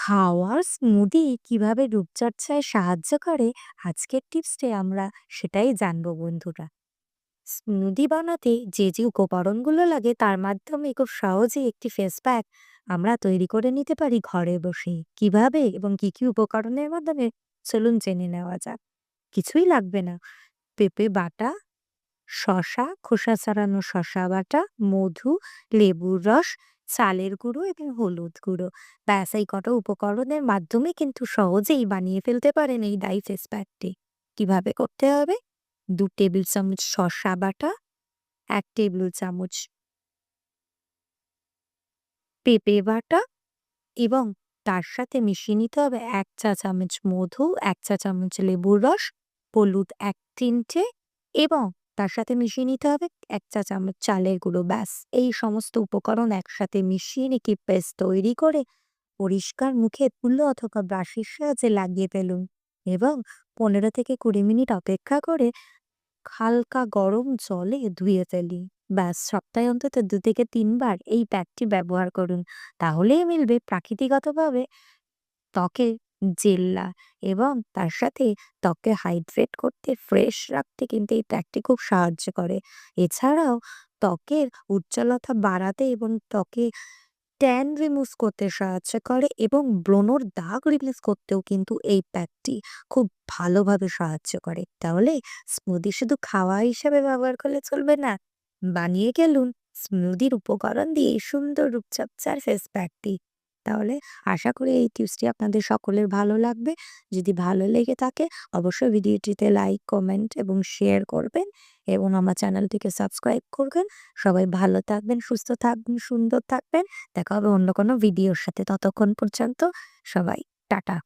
খাওয়ার স্মুদি কিভাবে রূপচর্চায় সাহায্য করে আজকের টিপসে আমরা সেটাই জানবো বন্ধুরা। স্মুদি বানাতে যে উপকরণগুলো লাগে তার মাধ্যমে খুব সহজেই একটি ফেস প্যাক আমরা তৈরি করে নিতে পারি ঘরে বসে। কিভাবে এবং কি উপকরণের মাধ্যমে চলুন জেনে নেওয়া যাক। কিছুই লাগবে না। পেঁপে বাটা, শসা, খোসা ছাড়ানো শসা বাটা, মধু, লেবুর রস, চালের গুঁড়ো এবং হলুদ গুঁড়ো। ব্যাস এই কটা উপকরণের মাধ্যমে কিন্তু সহজেই বানিয়ে ফেলতে পারেন এই ডাই ফেস প্যাকটি। কিভাবে করতে হবে? ২ টেবিল চামচ শসা বাটা, ১ টেবিল চামচ পেঁপে বাটা এবং তার সাথে মিশিয়ে নিতে হবে ১ চা চামচ মধু, ১ চা চামচ লেবুর রস, হলুদ ১ চিমটে এবং তার সাথে মিশিয়ে নিতে হবে ১ চা চামচ চালের গুঁড়ো। ব্যাস এই সমস্ত উপকরণ একসাথে মিশিয়ে একটি পেস্ট তৈরি করে পরিষ্কার মুখে তুলো অথবা ব্রাশের সাহায্যে লাগিয়ে ফেলুন এবং ১৫ থেকে ২০ মিনিট অপেক্ষা করে হালকা গরম জলে ধুয়ে ফেলি। ব্যাস সপ্তাহে অন্তত ২ থেকে ৩ বার এই প্যাকটি ব্যবহার করুন। তাহলেই মিলবে প্রাকৃতিকভাবে ত্বকে জেল্লা এবং তার সাথে ত্বককে হাইড্রেট করতে, ফ্রেশ রাখতে কিন্তু এই প্যাকটি খুব সাহায্য করে। এছাড়াও ত্বকের উজ্জ্বলতা বাড়াতে এবং ত্বকে ট্যান রিমুভ করতে সাহায্য করে এবং ব্রণর দাগ রিলিজ করতেও কিন্তু এই প্যাকটি খুব ভালোভাবে সাহায্য করে। তাহলে স্মুদি শুধু খাওয়া হিসেবে ব্যবহার করলে চলবে না। বানিয়ে ফেলুন স্মুদির উপকরণ দিয়ে এই সুন্দর রূপচর্চার ফেস প্যাকটি। তাহলে আশা করি এই টিপসটি আপনাদের সকলের ভালো লাগবে। যদি ভালো লেগে থাকে অবশ্যই ভিডিওটিতে লাইক, কমেন্ট এবং শেয়ার করবেন এবং আমার চ্যানেলটিকে সাবস্ক্রাইব করবেন। সবাই ভালো থাকবেন, সুস্থ থাকবেন, সুন্দর থাকবেন। দেখা হবে অন্য কোনো ভিডিওর সাথে। ততক্ষণ পর্যন্ত সবাই টাটা।